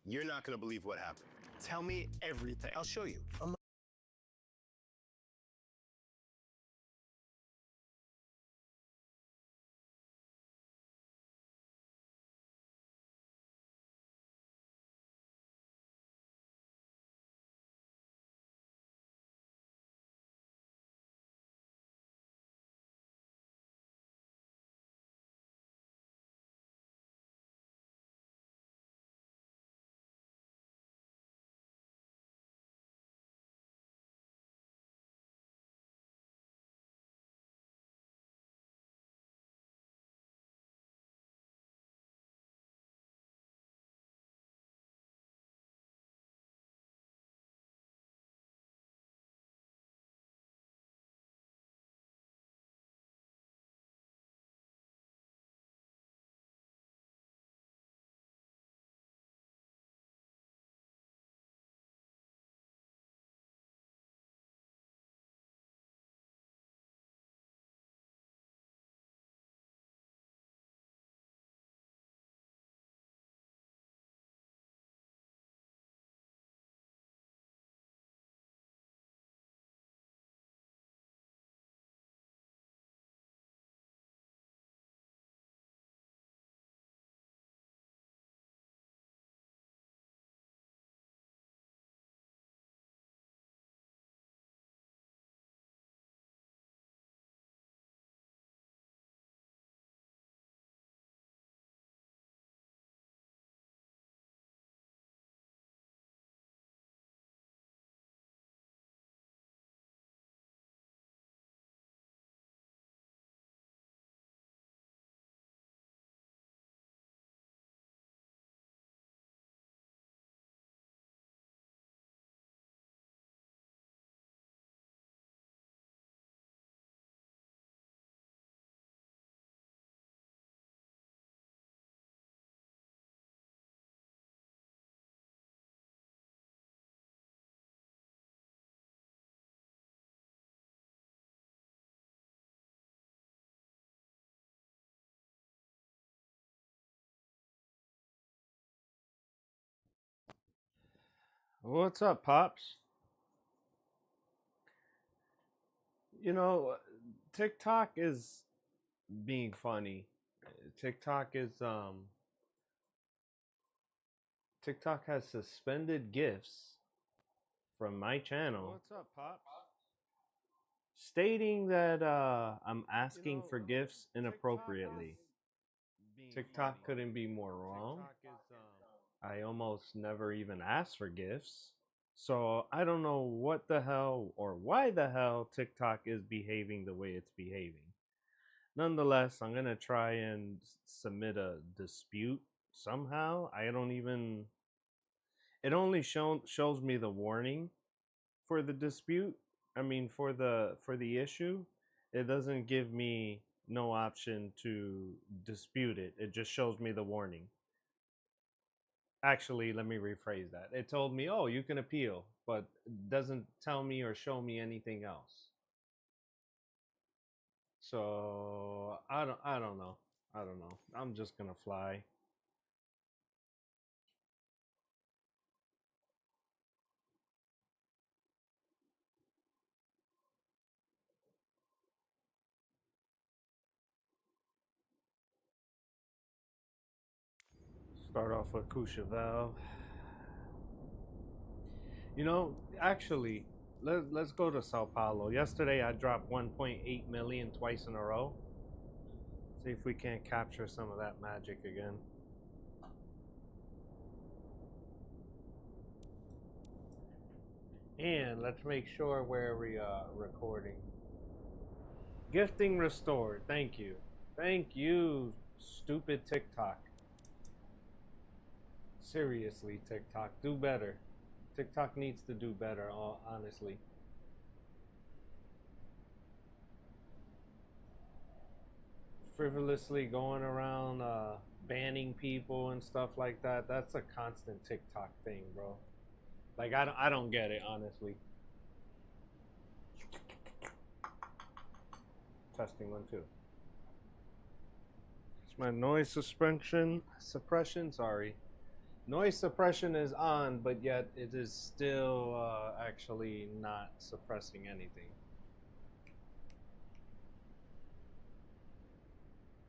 You're not gonna believe what happened. Tell me everything. I'll show you. What's up, Pops? You know, TikTok is being funny. TikTok is TikTok has suspended gifts from my channel. What's up, Pops? Stating that I'm asking for gifts inappropriately. TikTok couldn't be more wrong. I almost never even ask for gifts. So I don't know what the hell or why the hell TikTok is behaving the way it's behaving. Nonetheless, I'm going to try and submit a dispute somehow. I don't even, it only shows me the warning for the dispute. I mean, for the issue. It doesn't give me no option to dispute it. It just shows me the warning. Actually, let me rephrase that. It told me, "Oh, you can appeal," but doesn't tell me or show me anything else. So, I don't know. I don't know. I'm just going to fly. Start off with Courchevel. You know, actually, let's go to Sao Paulo. Yesterday, I dropped 1.8 million twice in a row. See if we can't capture some of that magic again. And let's make sure where we are recording. Gifting restored. Thank you. Thank you, stupid TikTok. Seriously, TikTok, do better. TikTok needs to do better, honestly. Frivolously going around banning people and stuff like that. That's a constant TikTok thing, bro. Like I don't get it, honestly. Testing 1 2. It's my noise suppression. Sorry. Noise suppression is on, but yet it is still actually not suppressing anything.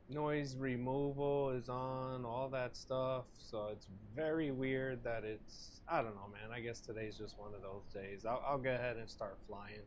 Noise removal is on, all that stuff. So it's very weird that it's, I don't know, man. I guess today's just one of those days. I'll go ahead and start flying.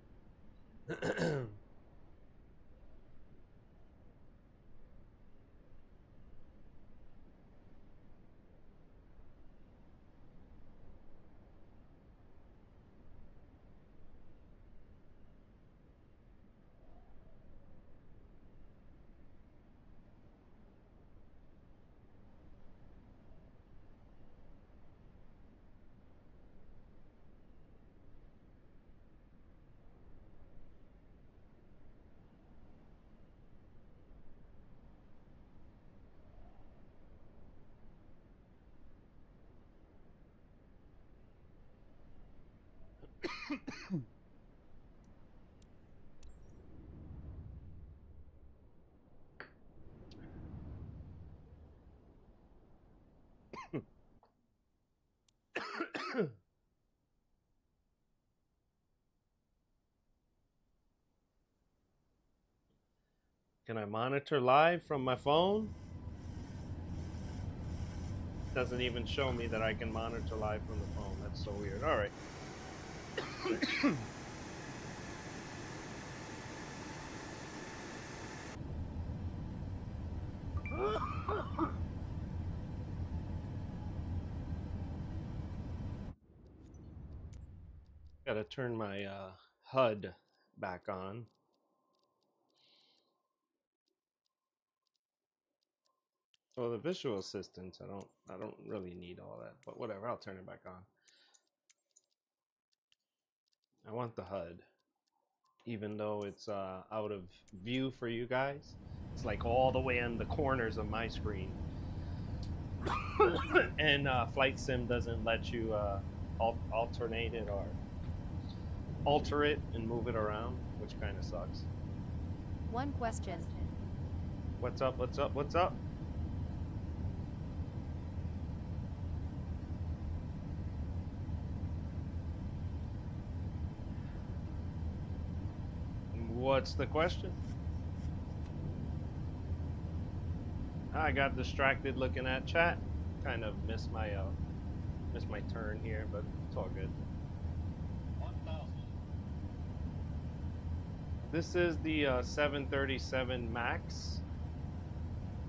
Can I monitor live from my phone? Doesn't even show me that I can monitor live from the phone. That's so weird. All right. Gotta turn my HUD back on. Well, the visual assistants, I don't really need all that, but whatever. I'll turn it back on. I want the HUD, even though it's out of view for you guys. It's like all the way in the corners of my screen. And Flight Sim doesn't let you alternate it or alter it and move it around, which kind of sucks. One question. What's up? What's up? What's up? What's the question? I got distracted looking at chat. Kind of missed my turn here, but it's all good. 1,000. This is the 737 Max.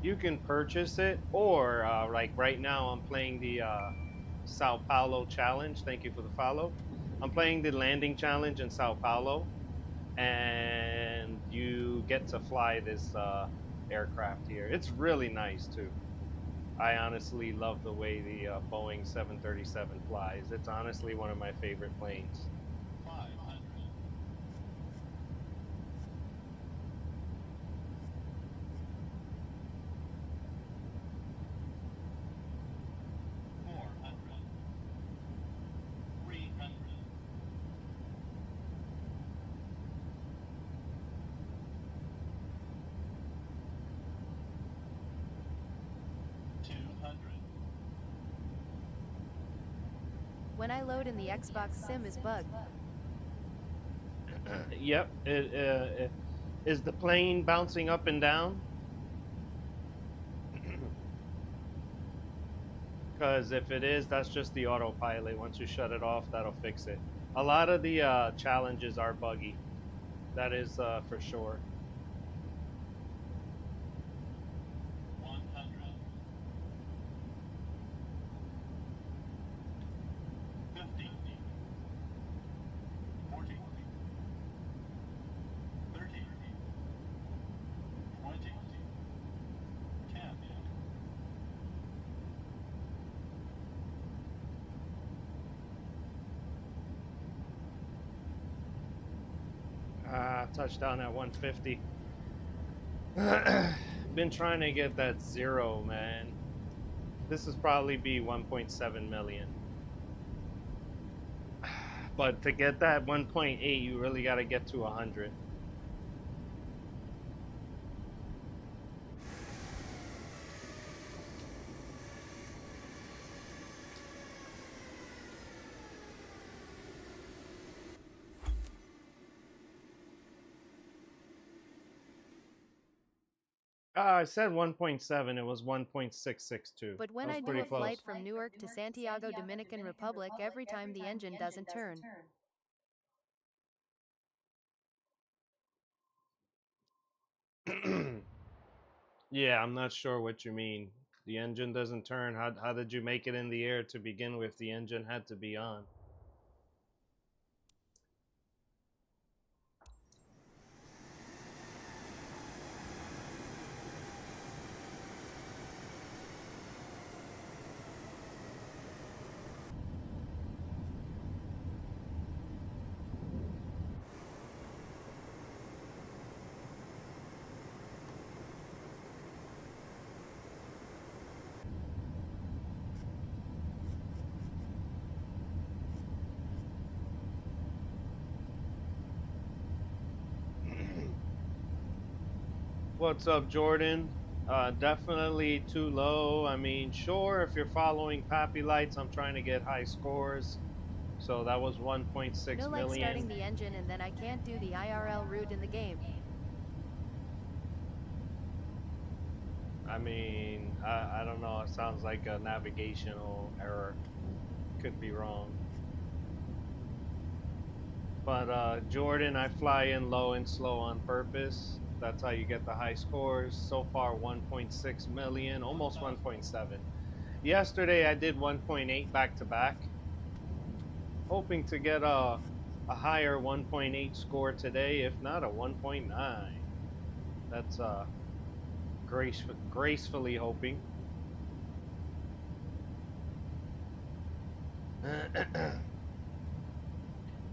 You can purchase it, or like right now, I'm playing the Sao Paulo challenge. Thank you for the follow. I'm playing the landing challenge in Sao Paulo, and you get to fly this aircraft here. It's really nice too. I honestly love the way the Boeing 737 flies. It's honestly one of my favorite planes. 500. 400. 300. 200. When I load in the Xbox Sim is bugged. Yep. Is the plane bouncing up and down? Because if it is, that's just the autopilot. Once you shut it off, that'll fix it. A lot of the challenges are buggy. That is for sure. 100. 50. 40. 30. 20. 10. Touchdown at 150. Been trying to get that 0, man. This is probably be 1.7 million. But to get that 1.8, you really got to get to 100. I said 1.7. It was 1.662. But when That was I do pretty a close. flight from Newark to Santiago, Dominican Republic, every time the engine doesn't turn. Yeah, I'm not sure what you mean. The engine doesn't turn. How did you make it in the air to begin with? The engine had to be on. What's up, Jordan? Definitely too low. I mean, sure, if you're following Pappy Lights, I'm trying to get high scores. So that was 1.6 No, like starting million. the engine and then I can't do the IRL route in the game. I mean, I don't know. It sounds like a navigational error. Could be wrong. But Jordan, I fly in low and slow on purpose. That's how you get the high scores. So far, 1.6 million, almost 1.7. Yesterday, I did 1.8 back to back, hoping to get a higher 1.8 score today, if not a 1.9. That's gracefully hoping.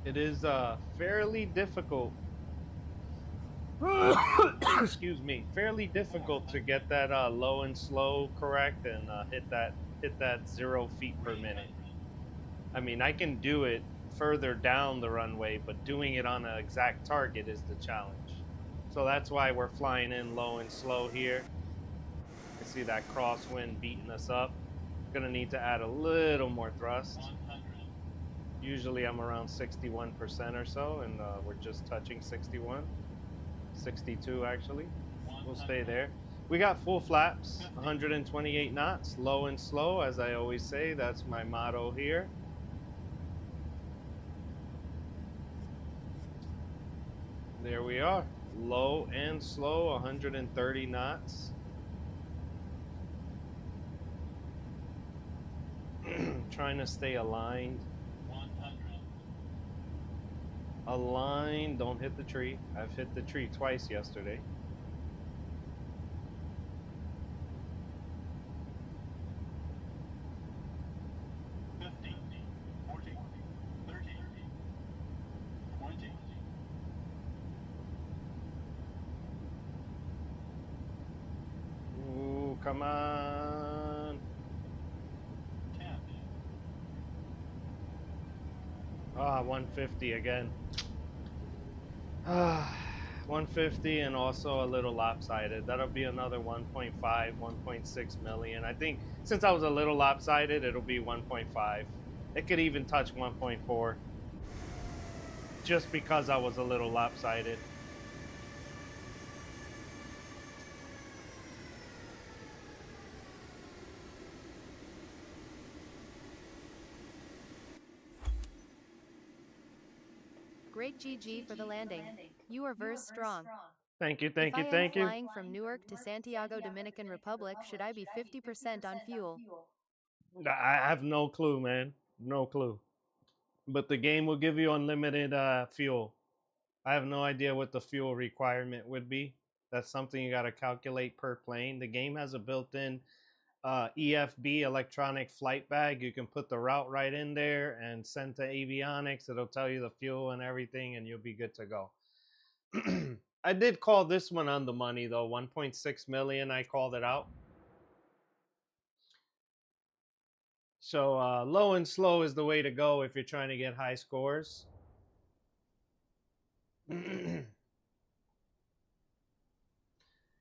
It is fairly difficult. Excuse me, fairly difficult to get that low and slow correct and hit that 0 feet per minute. I mean, I can do it further down the runway, but doing it on an exact target is the challenge. So that's why we're flying in low and slow here. You see that crosswind beating us up. Gonna need to add a little more thrust. 100. Usually I'm around 61% or so, and we're just touching 61. 62 actually. We'll stay there. We got full flaps, 128 knots, low and slow, as I always say. That's my motto here. There we are, low and slow, 130 knots. Trying to stay aligned. 100. Aligned, don't hit the tree. I've hit the tree twice yesterday. Ooh, come on. 10. Ah, 150 again. 150 and also a little lopsided. That'll be another 1.5, 1.6 million. I think since I was a little lopsided, it'll be 1.5. It could even touch 1.4 just because I was a little lopsided. Great GG for the landing. You are verse strong. Thank you, If thank you, I am thank you. flying from Newark to Santiago, Dominican Republic, should I be 50% on fuel? I have no clue, man. No clue. But the game will give you unlimited fuel. I have no idea what the fuel requirement would be. That's something you got to calculate per plane. The game has a built-in EFB, electronic flight bag. You can put the route right in there and send to avionics. It'll tell you the fuel and everything, and you'll be good to go. I did call this one on the money, though. 1.6 million, I called it out. So low and slow is the way to go if you're trying to get high scores.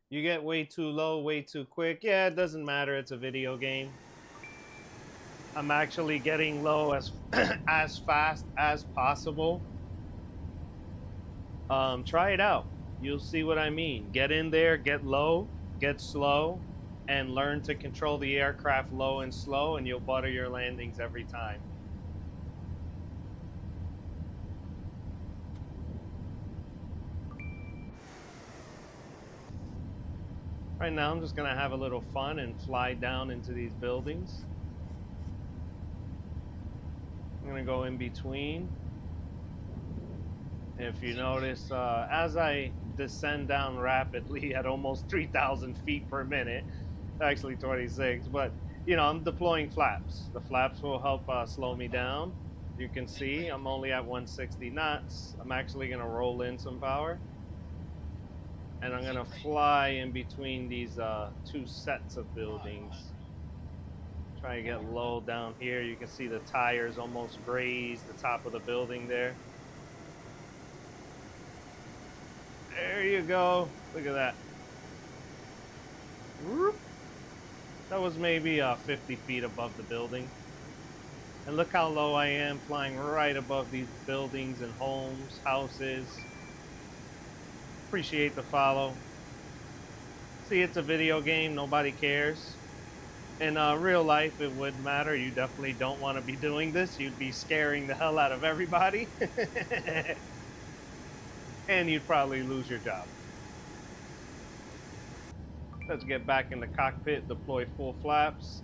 You get way too low, way too quick. Yeah, it doesn't matter. It's a video game. I'm actually getting low as as fast as possible. Try it out. You'll see what I mean. Get in there, get low, get slow and learn to control the aircraft low and slow, and you'll butter your landings every time. Right now, I'm just going to have a little fun and fly down into these buildings. I'm going to go in between. If you notice, as I descend down rapidly at almost 3,000 feet per minute, actually 26, but you know, I'm deploying flaps. The flaps will help slow me down. You can see I'm only at 160 knots. I'm actually going to roll in some power. And I'm going to fly in between these two sets of buildings. Try to get low down here. You can see the tires almost graze the top of the building there. There you go. Look at that. Whoop. That was maybe 50 feet above the building. And look how low I am, flying right above these buildings and homes, houses. Appreciate the follow. See, it's a video game. Nobody cares. In real life, it would matter. You definitely don't want to be doing this. You'd be scaring the hell out of everybody. And you'd probably lose your job. Let's get back in the cockpit, deploy full flaps.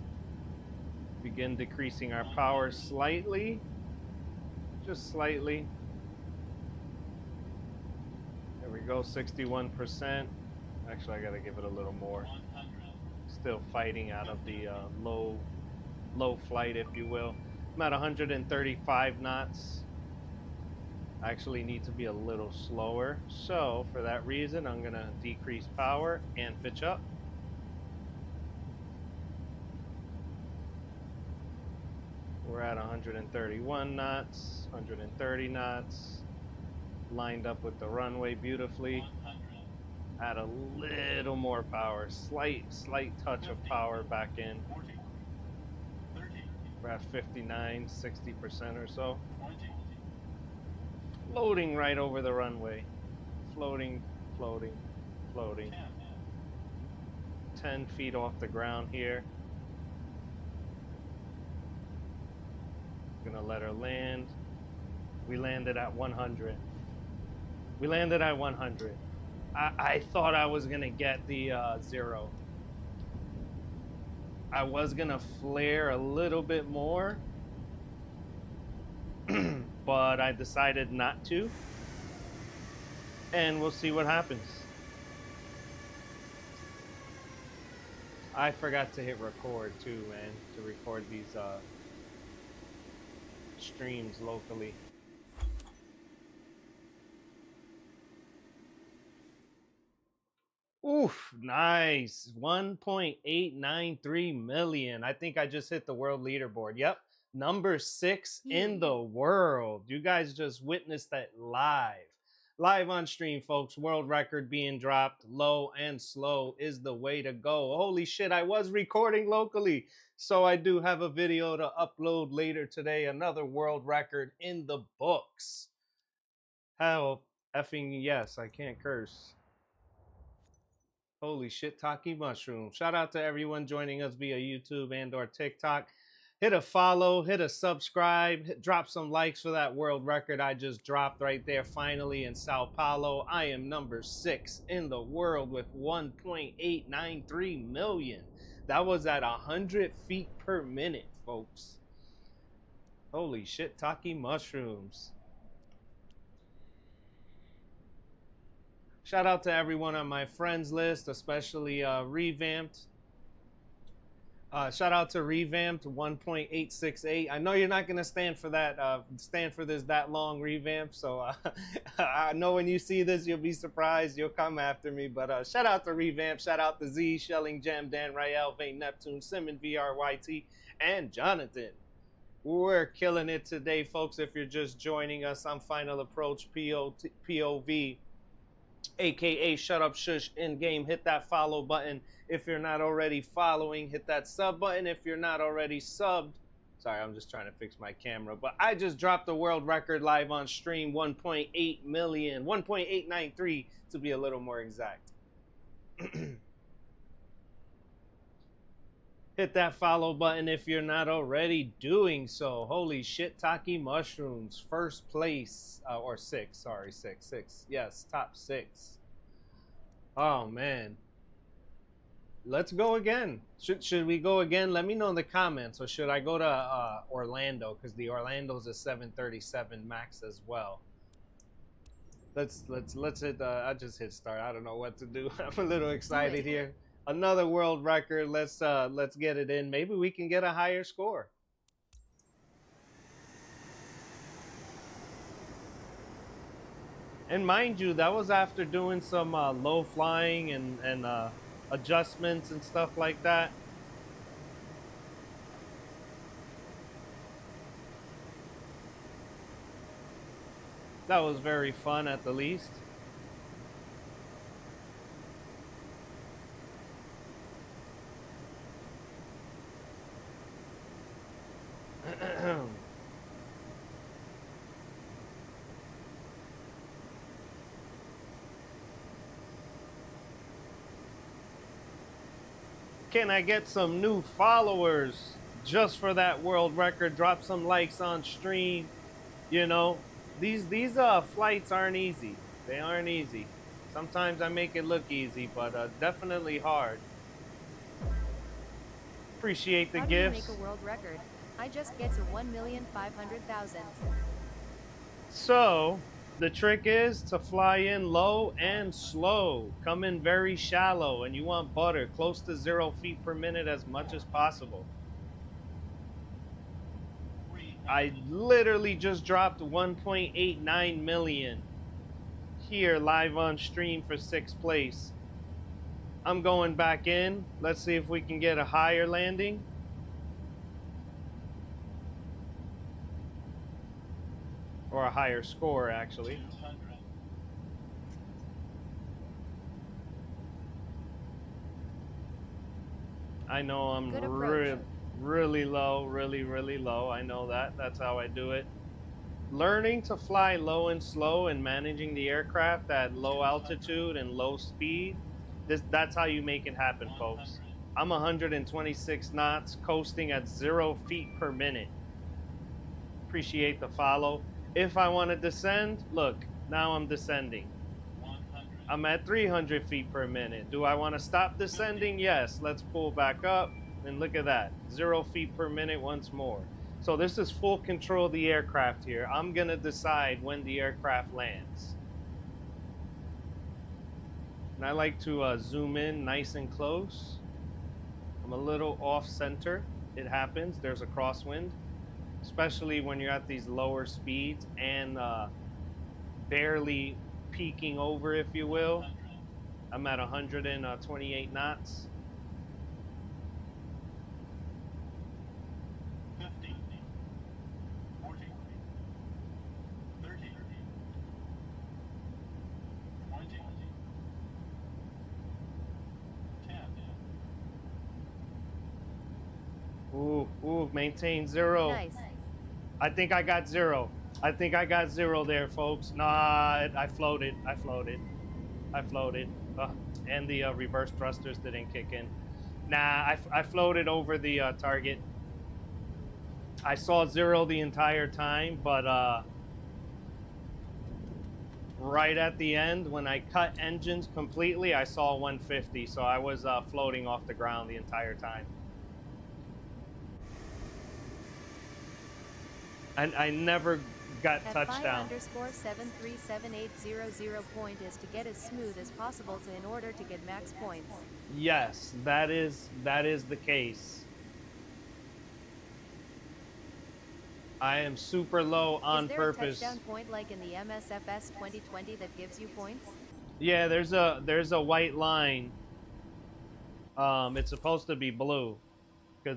Begin decreasing our power slightly. Just slightly. There we go, 61%. Actually, I gotta give it a little more. Still fighting out of the low flight, if you will. I'm at 135 knots. I actually need to be a little slower. So for that reason, I'm gonna decrease power and pitch up. We're at 131 knots, 130 knots. Lined up with the runway beautifully. Add a little more power, slight touch of power back in. We're at 59, 60% or so. Floating right over the runway. Floating, floating, floating. 10 feet off the ground here. Gonna let her land. We landed at 100. We landed at 100. I thought I was gonna get the 0. I was gonna flare a little bit more, but I decided not to. And we'll see what happens. I forgot to hit record too, man, to record these streams locally. Oof, nice. 1.893 million. I think I just hit the world leaderboard. Yep. Number 6 in the world. You guys just witnessed that live. Live on stream, folks. World record being dropped. Low and slow is the way to go. Holy shit, I was recording locally. So I do have a video to upload later today. Another world record in the books. Hell, effing yes, I can't curse. Holy shit, Taki Mushroom. Shout out to everyone joining us via YouTube and or TikTok. Hit a follow, hit a subscribe, drop some likes for that world record I just dropped right there finally in Sao Paulo. I am number 6 in the world with 1.893 million. That was at 100 feet per minute, folks. Holy shit, Taki Mushrooms. Shout out to everyone on my friends list, especially Revamped. Shout out to Revamped 1.868. I know you're not gonna stand for this that long, Revamped. So I know when you see this, you'll be surprised. You'll come after me. But shout out to Revamped. Shout out to Z, Shelling, Jam, Dan, Rael, Vane, Neptune, Simon, VRYT, and Jonathan. We're killing it today, folks. If you're just joining us, I'm Final Approach POV. AKA Shut Up Shush in game. Hit that follow button if you're not already following. Hit that sub button if you're not already subbed. Sorry, I'm just trying to fix my camera. But I just dropped the world record live on stream. 1.8 million. 1.893 to be a little more exact. Hit that follow button if you're not already doing so. Holy shit, Taki Mushrooms, first place, or six, sorry, six. Yes, top six. Oh man, let's go again. Should we go again? Let me know in the comments. Or should I go to Orlando? Because the Orlando's a 737 max as well. Let's hit. I just hit start. I don't know what to do. I'm a little excited here. Another world record. Let's get it in. Maybe we can get a higher score. And mind you, that was after doing some low flying and adjustments and stuff like that. That was very fun at the least. Can I get some new followers just for that world record? Drop some likes on stream. You know, these flights aren't easy. They aren't easy. Sometimes I make it look easy, but definitely hard. Appreciate the How gifts. do you make a world record? I just get to 1,500,000. So the trick is to fly in low and slow. Come in very shallow, and you want butter close to 0 feet per minute as much as possible. I literally just dropped 1.89 million here live on stream for 6th place. I'm going back in. Let's see if we can get a higher landing. Or a higher score, actually. I know I'm really low, really low. I know that. That's how I do it. Learning to fly low and slow and managing the aircraft at low altitude and low speed, that's how you make it happen, folks. I'm 126 knots, coasting at 0 feet per minute. Appreciate the follow. If I want to descend, look, now I'm descending. I'm at 300 feet per minute. Do I want to stop descending? Yes. Let's pull back up, and look at that. 0 feet per minute once more. So this is full control of the aircraft here. I'm going to decide when the aircraft lands. And I like to zoom in nice and close. I'm a little off center. It happens. There's a crosswind, especially when you're at these lower speeds and barely peaking over, if you will. I'm at 128 knots. 50, 40, 30, 20, 10. Ooh, maintain 0. Nice. I think I got 0. I think I got 0 there, folks. Nah, I floated. And the reverse thrusters didn't kick in. Nah, I floated over the target. I saw 0 the entire time, but right at the end, when I cut engines completely, I saw 150. So I was floating off the ground the entire time. And I never got touchdown. @5_73780 point is to get as smooth as possible in order to get max points. Yes, that is the case. I am super low on purpose. Is there a touchdown point like in the MSFS 2020 that gives you points? Yeah, there's a white line. It's supposed to be blue,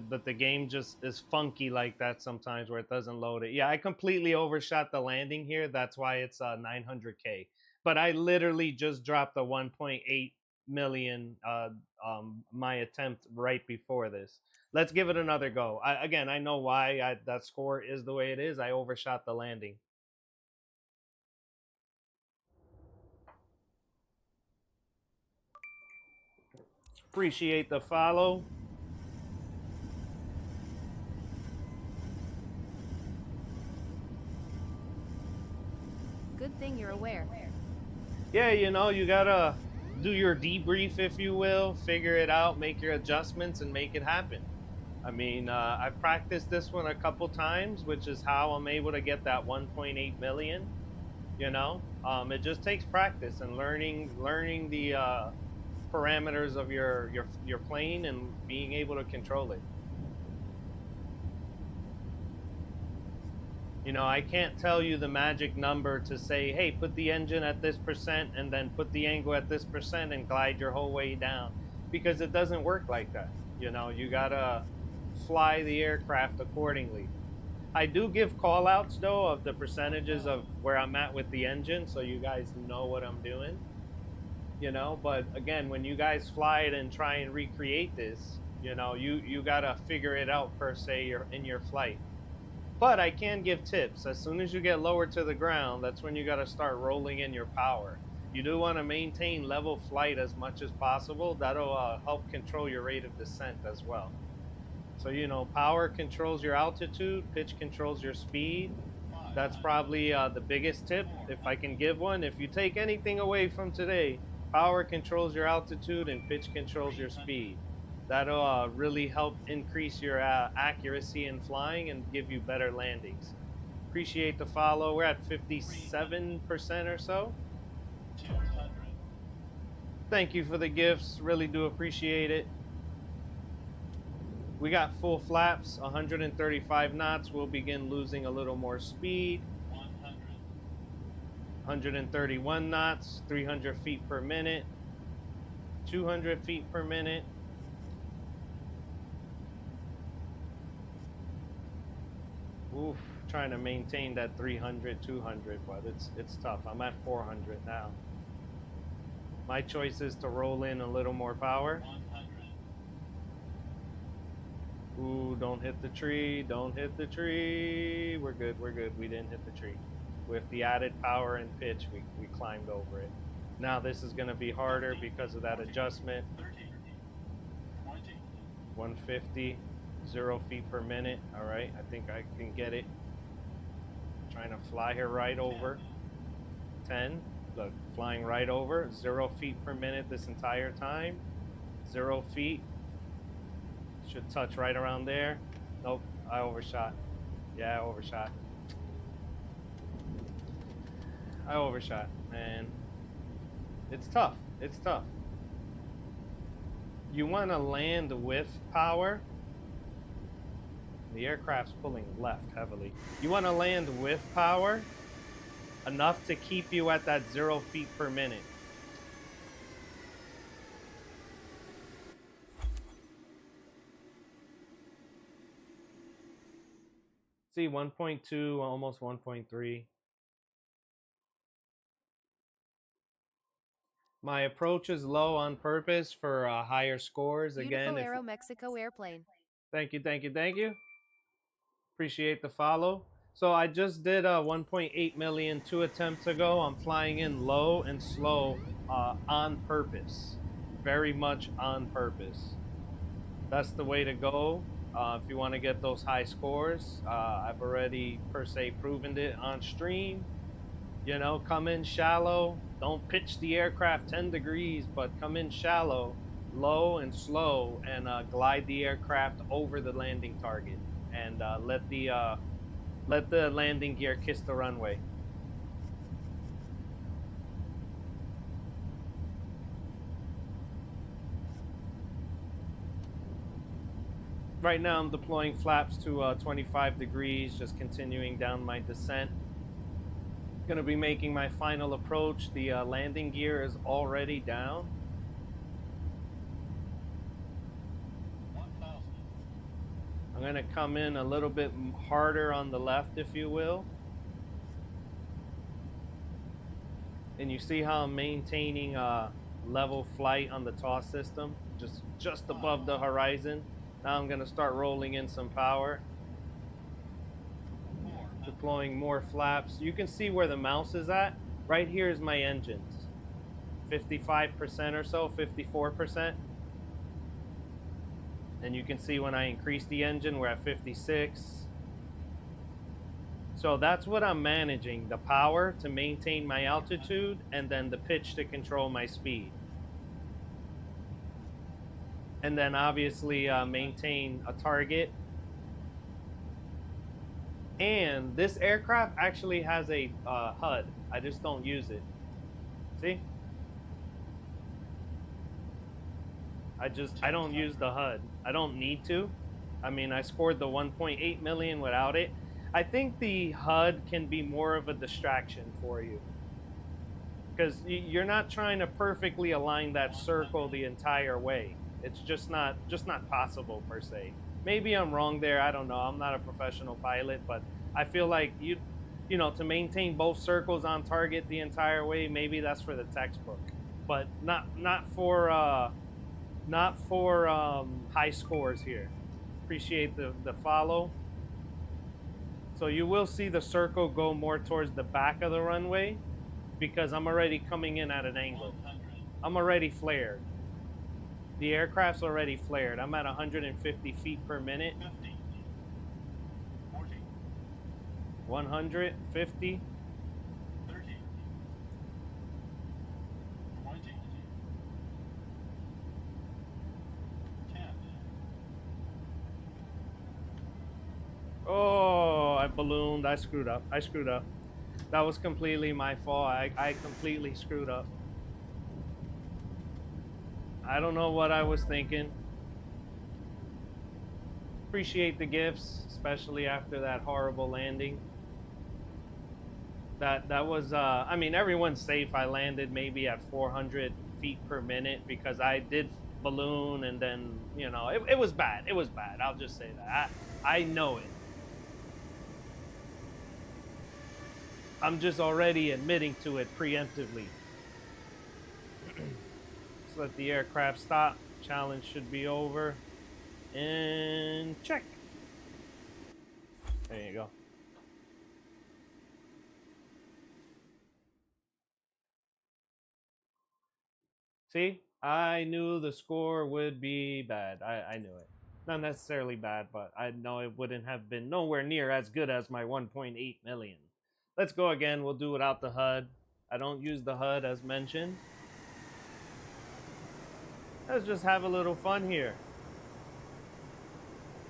but the game just is funky like that sometimes where it doesn't load it. Yeah, I completely overshot the landing here. That's why it's 900K. But I literally just dropped the 1.8 million my attempt right before this. Let's give it another go. Again, I know why that score is the way it is. I overshot the landing. Appreciate the follow. yeah, you know, you gotta do your debrief, if you will, figure it out, make your adjustments, and make it happen. I mean, I've practiced this one a couple times, which is how I'm able to get that 1.8 million. You know, it just takes practice and learning the parameters of your plane and being able to control it. You know, I can't tell you the magic number to say, hey, put the engine at this percent and then put the angle at this percent and glide your whole way down, because it doesn't work like that. You know, you gotta fly the aircraft accordingly. I do give call outs though of the percentages of where I'm at with the engine so you guys know what I'm doing. You know, but again, when you guys fly it and try and recreate this, you know, you gotta figure it out per se in your flight. But I can give tips. As soon as you get lower to the ground, that's when you got to start rolling in your power. You do want to maintain level flight as much as possible. That'll help control your rate of descent as well. So, you know, power controls your altitude, pitch controls your speed. That's probably the biggest tip, if I can give one. If you take anything away from today, power controls your altitude and pitch controls your speed. That'll really help increase your accuracy in flying and give you better landings. Appreciate the follow. We're at 57% or so. 200. Thank you for the gifts. Really do appreciate it. We got full flaps, 135 knots. We'll begin losing a little more speed. 100. 131 knots, 300 feet per minute, 200 feet per minute. Oof, trying to maintain that 300, 200, but it's tough. I'm at 400 now. My choice is to roll in a little more power. 100. Ooh, don't hit the tree, don't hit the tree. We're good, we're good. We didn't hit the tree. With the added power and pitch, we climbed over it. Now this is gonna be harder because of that adjustment. 30. 20. 150, 0 feet per minute. All right, I think I can get it. Trying to fly her right over. 10, look, flying right over. 0 feet per minute this entire time. 0 feet. Should touch right around there. Nope, I overshot. Yeah, I overshot. I overshot, man. It's tough. It's tough. You want to land with power. The aircraft's pulling left heavily. You want to land with power enough to keep you at that 0 feet per minute. See, 1.2, almost 1.3. My approach is low on purpose for higher scores. Beautiful Again, Aeromexico airplane. thank you, thank you, thank you. Appreciate the follow. So I just did 1.8 million 2 attempts ago. I'm flying in low and slow on purpose. Very much on purpose. That's the way to go if you want to get those high scores. I've already, per se, proven it on stream. You know, come in shallow. Don't pitch the aircraft 10 degrees, but come in shallow, low and slow, and glide the aircraft over the landing target. And let the landing gear kiss the runway. Right now I'm deploying flaps to 25 degrees, just continuing down my descent. Gonna be making my final approach. The landing gear is already down. 1,000. I'm gonna come in a little bit harder on the left, if you will. And you see how I'm maintaining level flight on the toss system, just above the horizon. Now I'm gonna start rolling in some power. 400. Deploying more flaps. You can see where the mouse is at. Right here is my engines. 55% or so, 54%. And you can see when I increase the engine, we're at 56. So that's what I'm managing, the power to maintain my altitude and then the pitch to control my speed. And then obviously maintain a target. And this aircraft actually has a HUD. I just don't use it. See? I don't use the HUD. I don't need to. I mean, I scored the 1.8 million without it. I think the HUD can be more of a distraction for you, because you're not trying to perfectly align that circle the entire way. It's just not possible per se. Maybe I'm wrong there. I don't know. I'm not a professional pilot, but I feel like you know, to maintain both circles on target the entire way, maybe that's for the textbook, but not for high scores here. Appreciate the follow. So you will see the circle go more towards the back of the runway because I'm already coming in at an angle. I'm already flared. The aircraft's already flared. I'm at 150 feet per minute. 50, 40, 150. 30, 20, 10, Oh, I ballooned. I screwed up. That was completely my fault. I completely screwed up. I don't know what I was thinking. Appreciate the gifts, especially after that horrible landing. That was I mean, everyone's safe. I landed maybe at 400 feet per minute because I did balloon, and then, you know, it was bad. It was bad. I'll just say that. I know it. I'm just already admitting to it preemptively. Let's let the aircraft stop. Challenge should be over. And check. There you go. See, I knew the score would be bad. I knew it. Not necessarily bad, but I know it wouldn't have been nowhere near as good as my 1.8 million. Let's go again. We'll do without the HUD. I don't use the HUD as mentioned. Let's just have a little fun here.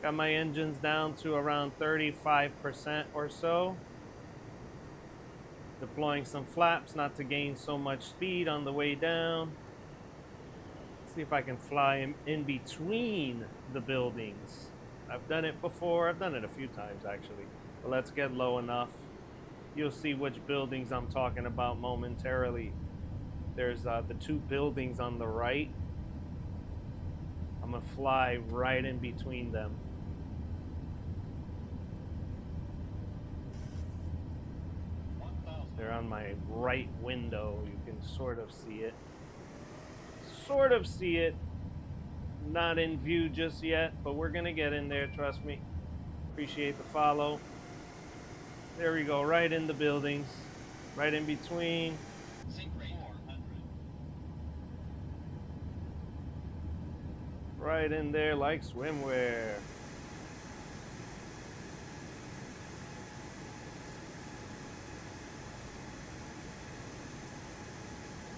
Got my engines down to around 35% or so. Deploying some flaps not to gain so much speed on the way down. See if I can fly in between the buildings. I've done it before. I've done it a few times actually. But let's get low enough. You'll see which buildings I'm talking about momentarily. There's the two buildings on the right. I'm gonna fly right in between them. They're on my right window. You can sort of see it. Not in view just yet, but we're gonna get in there, trust me. Appreciate the follow. There we go, right in the buildings, right in between. sink rate 400, Right in there like swimwear.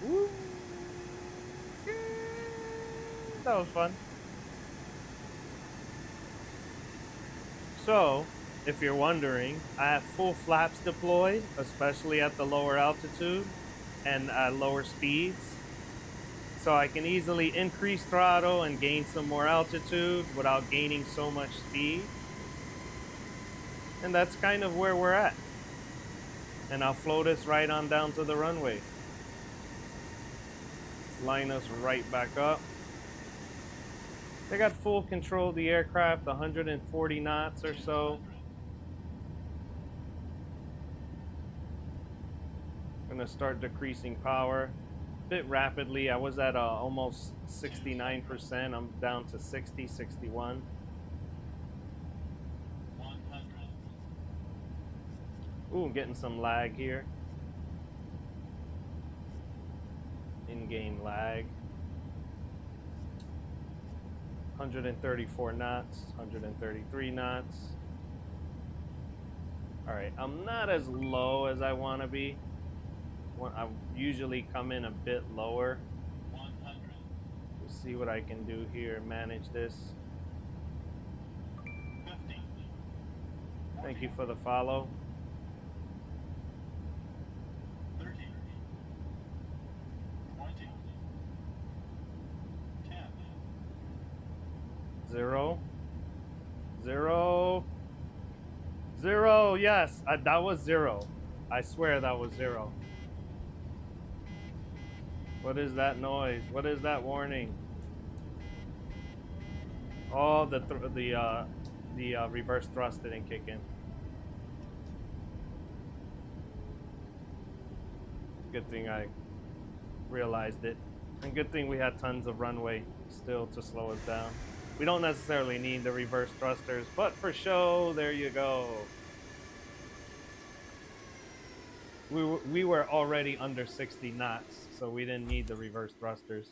Woo. That was fun. So, if you're wondering, I have full flaps deployed, especially at the lower altitude and at lower speeds. So I can easily increase throttle and gain some more altitude without gaining so much speed. And that's kind of where we're at. And I'll float us right on down to the runway. Let's line us right back up. They got full control of the aircraft, 140 knots or so. Gonna start decreasing power a bit rapidly. I was at almost 69%. I'm down to 60, 61. 100, Ooh, I'm getting some lag here. In-game lag. 134 knots, 133 knots. All right, I'm not as low as I want to be. I usually come in a bit lower. 100. We'll see what I can do here and manage this. 50. Thank you for the follow. 30. 20. 10. 0. 0. 0. Yes, that was 0. I swear that was 0. What is that noise? What is that warning? Oh, the reverse thrust didn't kick in. Good thing I realized it. And good thing we had tons of runway still to slow us down. We don't necessarily need the reverse thrusters, but for show, there you go. We were already under 60 knots, so we didn't need the reverse thrusters.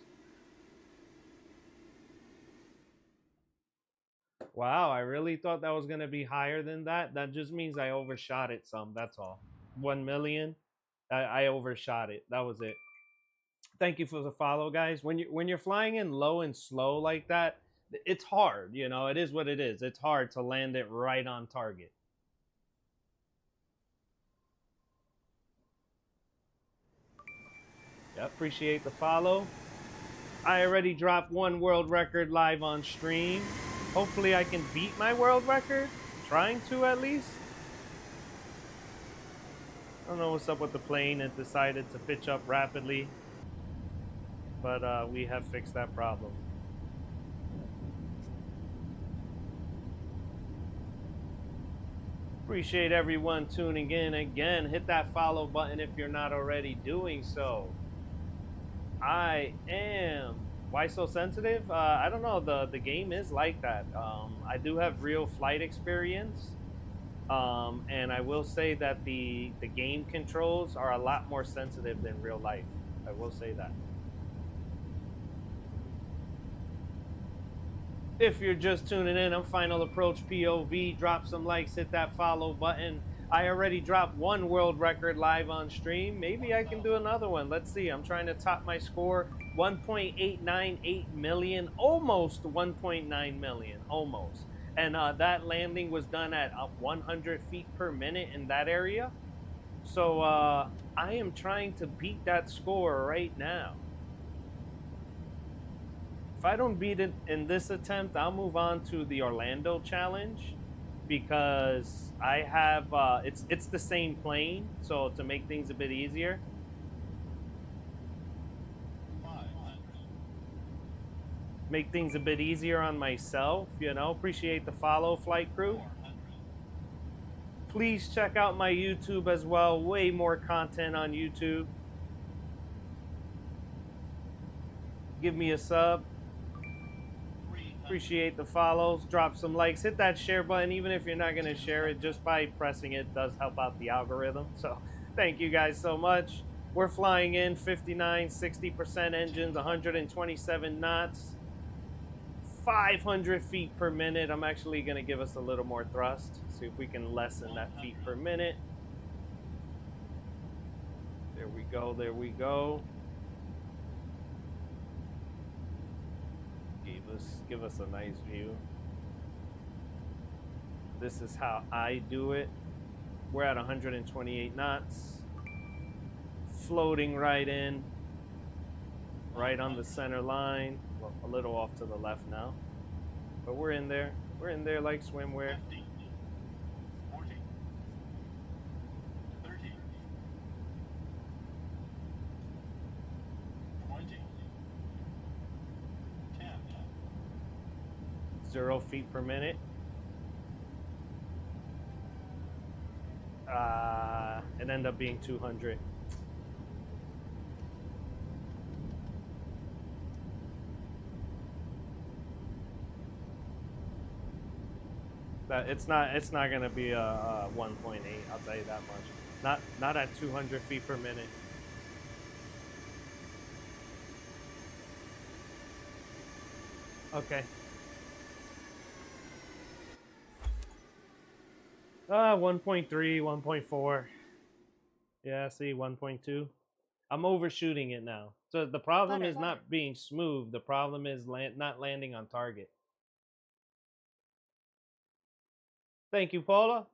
Wow, I really thought that was going to be higher than that. That just means I overshot it some, that's all. 1 million, I overshot it. That was it. Thank you for the follow, guys. When you're flying in low and slow like that, it's hard, you know. It is what it is. It's hard to land it right on target. Yeah, appreciate the follow. I already dropped 1 world record live on stream. Hopefully I can beat my world record. Trying to, at least. I don't know what's up with the plane. It decided to pitch up rapidly. But we have fixed that problem. Appreciate everyone tuning in. Again, hit that follow button if you're not already doing so. I am. Why so sensitive? I don't know. The game is like that. I do have real flight experience. And I will say that the game controls are a lot more sensitive than real life. I will say that. If you're just tuning in, I'm Final Approach POV. Drop some likes, hit that follow button. I already dropped 1 world record live on stream. Maybe I can do another one. Let's see. I'm trying to top my score. 1.898 million, almost 1.9 million, almost. And that landing was done at 100 feet per minute in that area. So I am trying to beat that score right now. If I don't beat it in this attempt, I'll move on to the Orlando challenge because I have it's the same plane, so to make things a bit easier. 500. Make things a bit easier on myself, you know. Appreciate the follow, flight crew. 400. Please check out my YouTube as well. Way more content on YouTube. Give me a sub. 300. Appreciate the follows. Drop some likes. Hit that share button. Even if you're not going to share it, just by pressing it does help out the algorithm. So thank you guys so much. We're flying in 59, 60% engines, 127 knots, 500 feet per minute. I'm actually going to give us a little more thrust. See if we can lessen that feet per minute. There we go. There we go. Give us a nice view. This is how I do it. We're at 128 knots. Floating right in. Right on the center line. Well, a little off to the left now. But we're in there. We're in there like swimwear. 50. 40. 30. 20. 10. 0 feet per minute. It ended up being 200. It's not gonna be a 1.8. I'll tell you that much. Not at 200 feet per minute. Okay. 1.3, 1.4. Yeah, see, 1.2. I'm overshooting it now. So the problem is Butter. not being smooth. The problem is not landing on target. Thank you, Paula.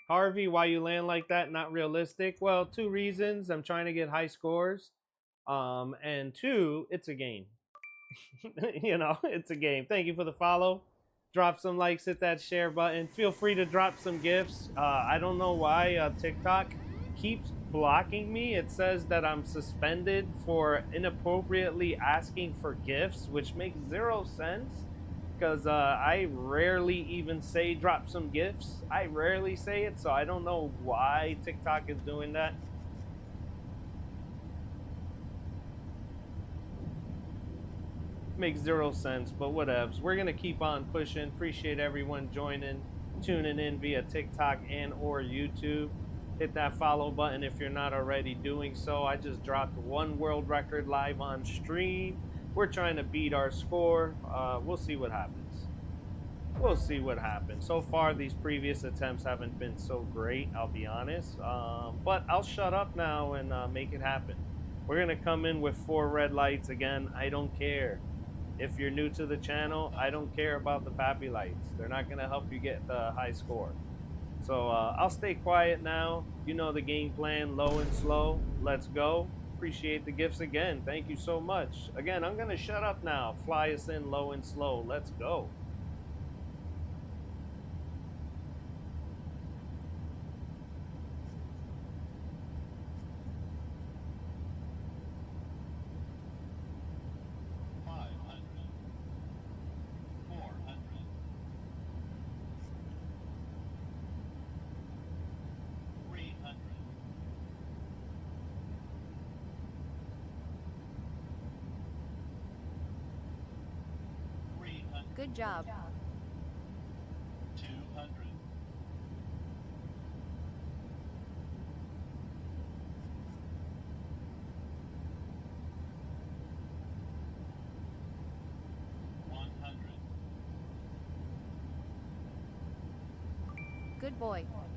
Harvey, why you land like that? Not realistic. Well, two reasons. I'm trying to get high scores. And two, it's a game. You know, it's a game. Thank you for the follow. Drop some likes, hit that share button. Feel free to drop some gifts. I don't know why TikTok keeps blocking me. It says that I'm suspended for inappropriately asking for gifts, which makes zero sense because I rarely even say drop some gifts. I rarely say it, so I don't know why TikTok is doing that. Makes zero sense, but whatevs. We're gonna keep on pushing. Appreciate everyone joining, tuning in via TikTok and or YouTube. Hit that follow button if you're not already doing so. I just dropped one world record live on stream. We're trying to beat our score. We'll see what happens. We'll see what happens. So far, these previous attempts haven't been so great, I'll be honest. But I'll shut up now and make it happen. We're gonna come in with 4 red lights again. I don't care. If you're new to the channel, I don't care about the Pappy lights. They're not going to help you get the high score. So I'll stay quiet now. You know the game plan, low and slow. Let's go. Appreciate the gifts again. Thank you so much. Again, I'm going to shut up now. Fly us in low and slow. Let's go. Good job. 200. 100. Good boy. 100.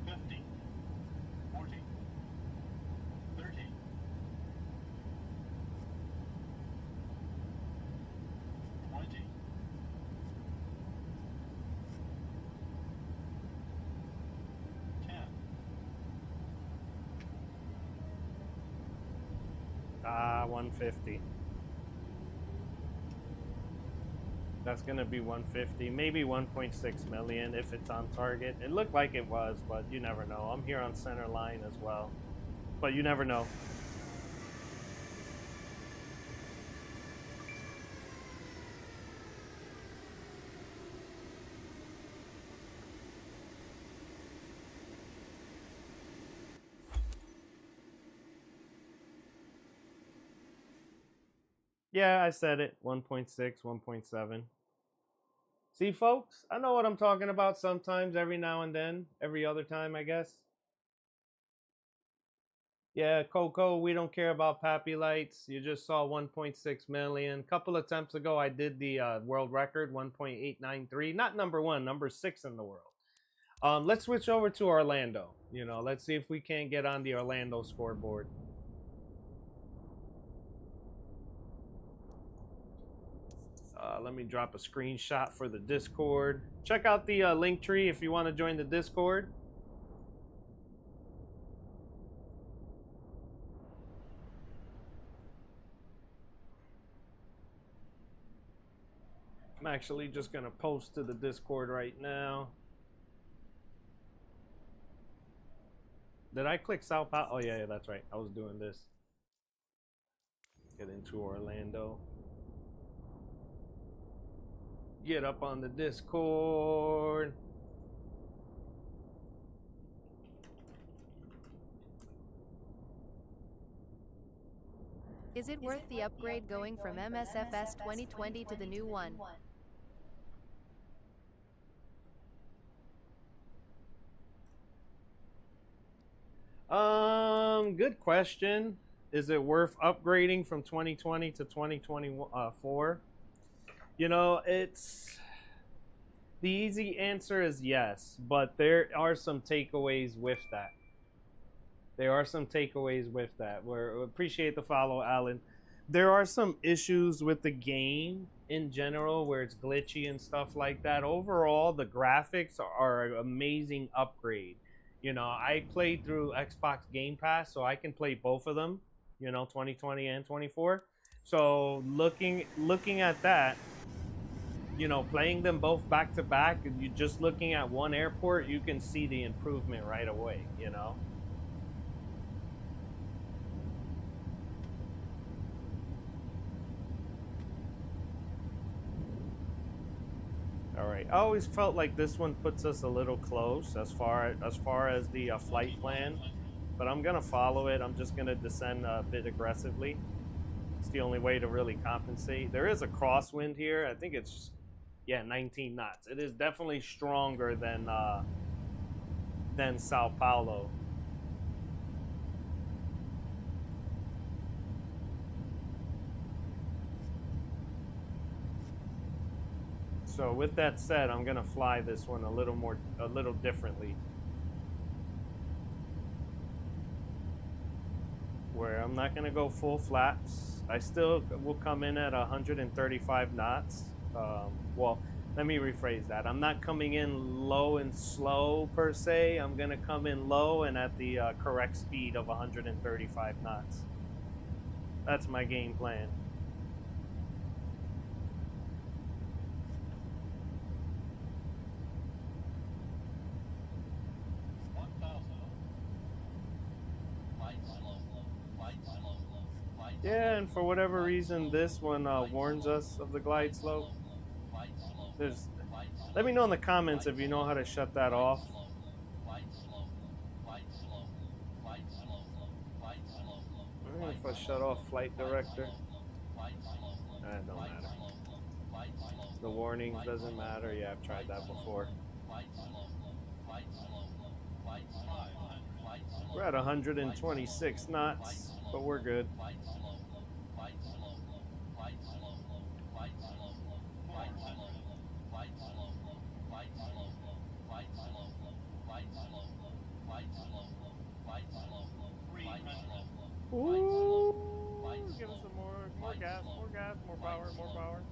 50. 40. 30. 20. 10. 150. That's going to be 150, maybe 1.6 million if it's on target. It looked like it was, but you never know. I'm here on center line as well, but you never know. Yeah, I said it. 1.6, 1.7. See, folks, I know what I'm talking about sometimes, every now and then, every other time, I guess. Yeah, Coco, we don't care about Pappy lights. You just saw 1.6 million. A couple attempts ago, I did the world record, 1.893. Not number 1, number 6 in the world. Let's switch over to Orlando. You know, let's see if we can't get on the Orlando scoreboard. Let me drop a screenshot for the Discord. Check out the link tree if you want to join the Discord. I'm actually just going to post to the Discord right now. Did I click South? Oh, yeah, that's right. I was doing this. Get into Orlando. Get up on the Discord. Is it worth the upgrade going from MSFS 2020 to the new one? Good question. Is it worth upgrading from 2020 to 2024? You know, it's the easy answer is yes, but there are some takeaways with that. There are some takeaways with that. We appreciate the follow, Alan. There are some issues with the game in general where it's glitchy and stuff like that. Overall, the graphics are an amazing upgrade. You know, I played through Xbox Game Pass, so I can play both of them, you know, 2020 and 24. So looking at that, you know, playing them both back to back, you just looking at one airport, you can see the improvement right away, you know. All right. I always felt like this one puts us a little close as far as the flight plan, but I'm gonna follow it. I'm just gonna descend a bit aggressively. It's the only way to really compensate. There is a crosswind here. I think it's 19 knots. It is definitely stronger than Sao Paulo. So with that said, I'm gonna fly this one a little differently. Where I'm not gonna go full flaps. I still will come in at 135 knots. Well, let me rephrase that. I'm not coming in low and slow per se. I'm gonna come in low and at the correct speed of 135 knots. That's my game plan. Yeah, and for whatever reason, this one warns us of the glide slope. There's. Let me know in the comments if you know how to shut that off. If I shut off flight director, it don't matter. The warnings doesn't matter. Yeah, I've tried that before. We're at 126 knots, but we're good. Ooh, give us some more gas, more power, more power.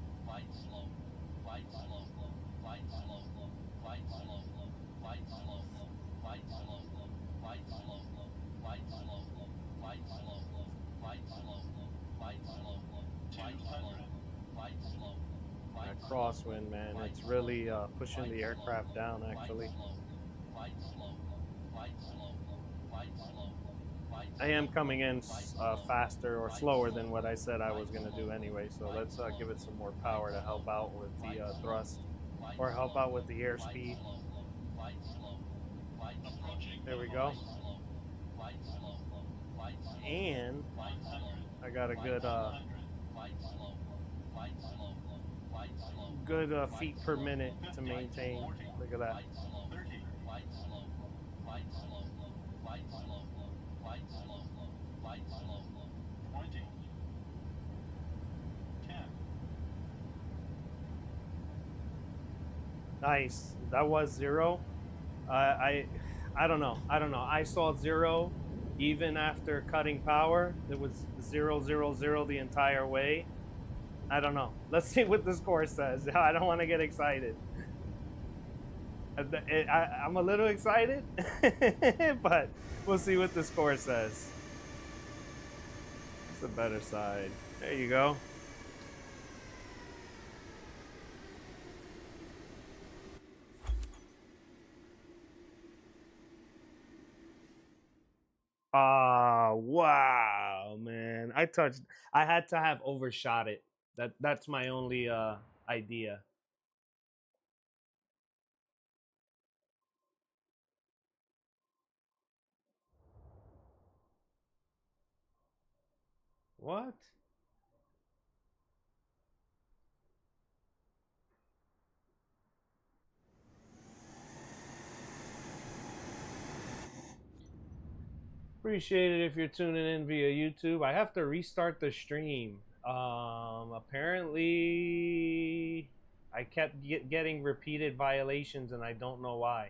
That crosswind, man, it's really pushing the aircraft down, actually. I am coming in faster or slower than what I said I was going to do anyway, so let's give it some more power to help out with the thrust or help out with the airspeed. There we go. And I got a good feet per minute to maintain. Look at that. Nice. That was 0. I don't know. I saw 0 even after cutting power. It was 0, 0, 0 the entire way. I don't know. Let's see what the score says. I don't want to get excited. I'm a little excited, but we'll see what the score says. It's the better side. There you go. Wow, man. I had to have overshot it. That's my only idea. What? Appreciate it if you're tuning in via YouTube. I have to restart the stream. Apparently, I kept getting repeated violations, and I don't know why.